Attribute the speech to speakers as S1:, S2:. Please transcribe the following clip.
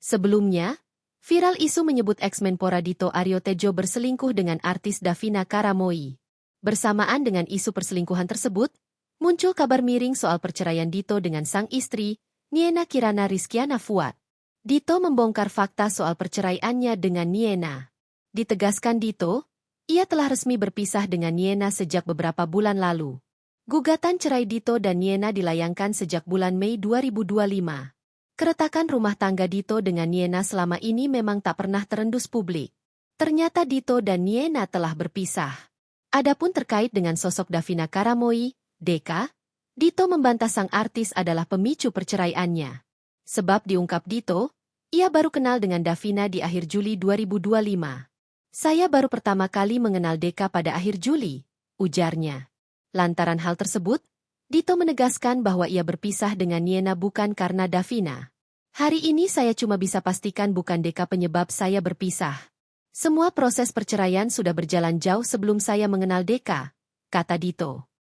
S1: Sebelumnya, viral isu menyebut ex-Menpora Dito Aryo Tejo berselingkuh dengan artis Davina Karamoy. Bersamaan dengan isu perselingkuhan tersebut, muncul kabar miring soal perceraian Dito dengan sang istri, Niena Kirana Rizkiana Fuad. Dito membongkar fakta soal perceraiannya dengan Niena. Ditegaskan Dito, ia telah resmi berpisah dengan Niena sejak beberapa bulan lalu. Gugatan cerai Dito dan Niena dilayangkan sejak bulan Mei 2025. Keretakan rumah tangga Dito dengan Niena selama ini memang tak pernah terendus publik. Ternyata Dito dan Niena telah berpisah. Adapun terkait dengan sosok Davina Karamoy, Deka, Dito membantah sang artis adalah pemicu perceraiannya. Sebab diungkap Dito, ia baru kenal dengan Davina di akhir Juli 2025. Saya baru pertama kali mengenal Deka pada akhir Juli, ujarnya. Lantaran hal tersebut, Dito menegaskan bahwa ia berpisah dengan Niena bukan karena Davina. Hari ini saya cuma bisa pastikan bukan Deka penyebab saya berpisah. Semua proses perceraian sudah berjalan jauh sebelum saya mengenal Deka, kata Dito.